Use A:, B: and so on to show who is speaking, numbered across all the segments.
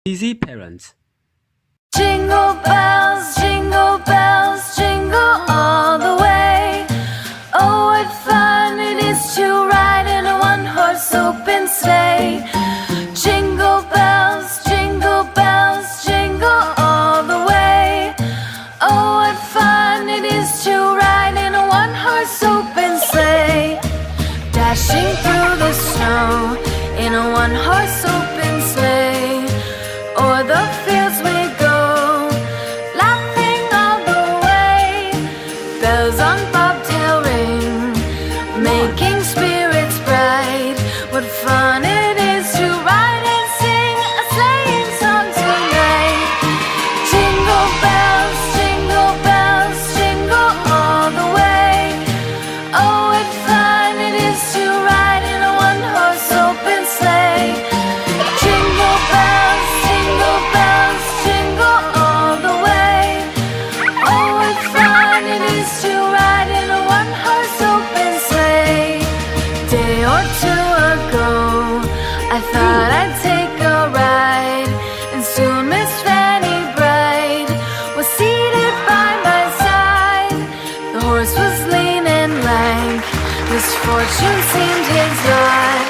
A: Easy parents.
B: Jingle bells, jingle all the way. Oh, what fun it is to ride in a one-horse open sleigh. Jingle bells, jingle all the way. Oh, what fun it is to ride in a one-horse open sleigh. Dashing through the snow in a one-horse open sleigh. O'er the fields we go, laughing all the way. Bells on bobtail ring, making spirits bright. What fun it is to ride and sing a sleighing song tonight. Jingle bells, jingle all the way. Oh, what fun it is to ride in a one-horse open sleigh. Jingle bells, jingle all the way. Oh, what fun it is to ride in a one-horse open sleigh. Day or two ago, I thought I'd take a ride, and soon Miss Fanny Bright was seated by my side. The horse was lean and lank, misfortune seemed his lot.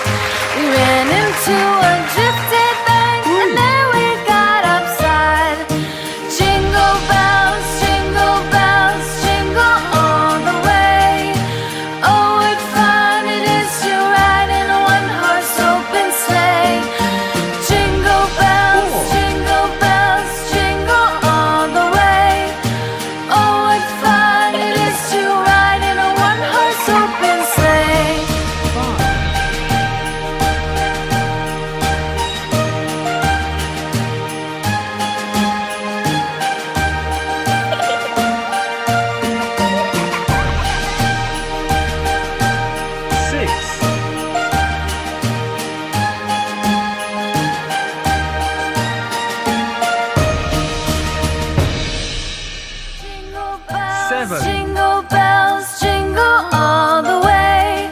B: We ran into a drifted bank, and there we got upside. Jingle bells, jingle all the way. Oh, what fun it is to ride in a one-horse open sleigh. Jingle bells, jingle all the way. Oh, what fun it is to ride in a one-horse open sleigh.
A: Six.
B: Jingle bells,
A: Seven.
B: jingle all the way.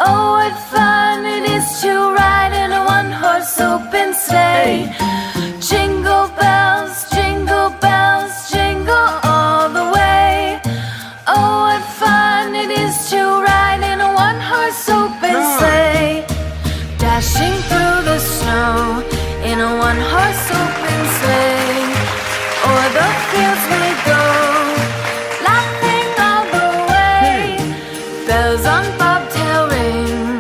B: Oh, what fun it is to ride in a one-horse open sleigh. Jingle bells, jingle all the way. Oh, what fun it is to ride in a one-horse open sleigh. Dashing through the snow in a one-horse open sleigh. O'er the fields we go, laughing all the way. Bells on bobtail ring,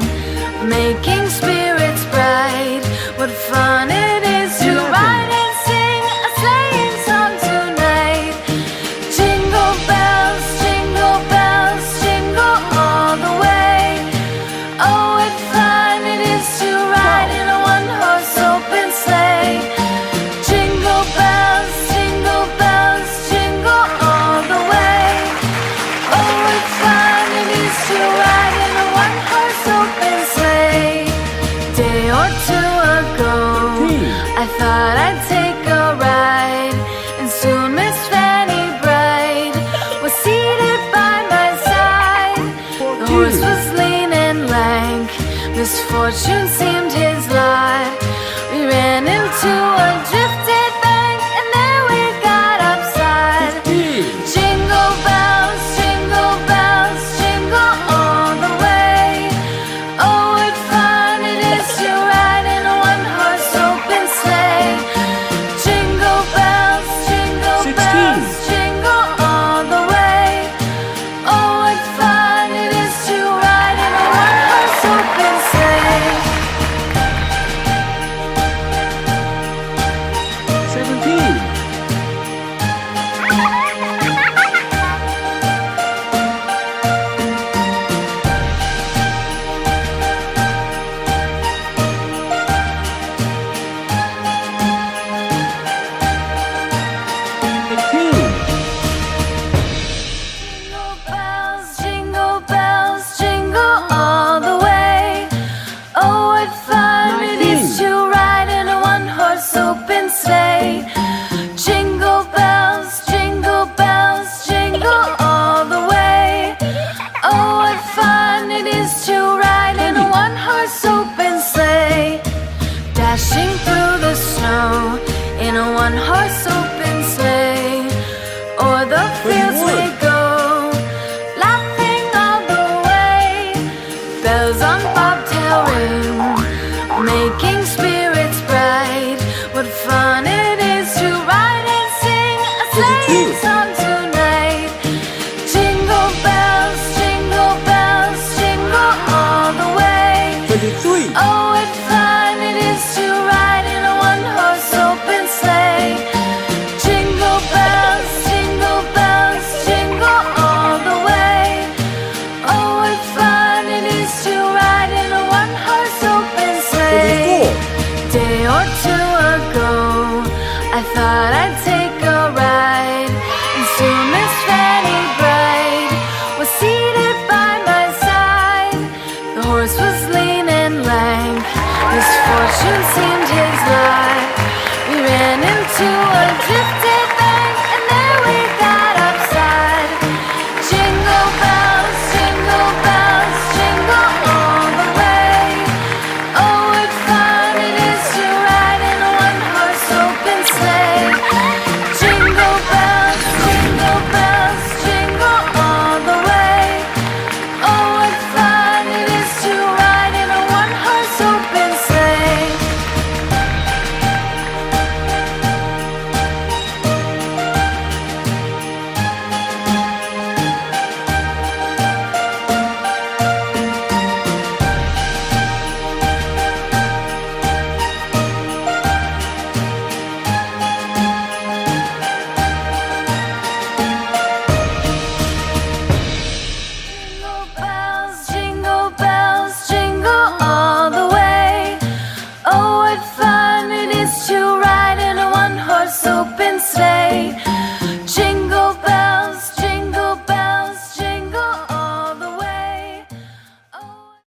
B: making spirits bright. What fun it is to ride and sing a sleighing song tonight. Jingle bells, jingle all the way. Oh, what fun it is to ride in a one-horse open sleigh. Jingle bells, jingle all the way. Oh, what fun it is to ride in a one-horse open sleigh. Day or two ago, I thought I'd take a ride, and soon Miss Fanny Bright was seated by my side. The horse was lean and lank, misfortune seemed his lot. We ran into a drifted bank, and there we got upside. Jingle bells, jingle all the way. Oh, what fun it is to ride in a one-horse open sleigh. fortune seemed his lot. We ran in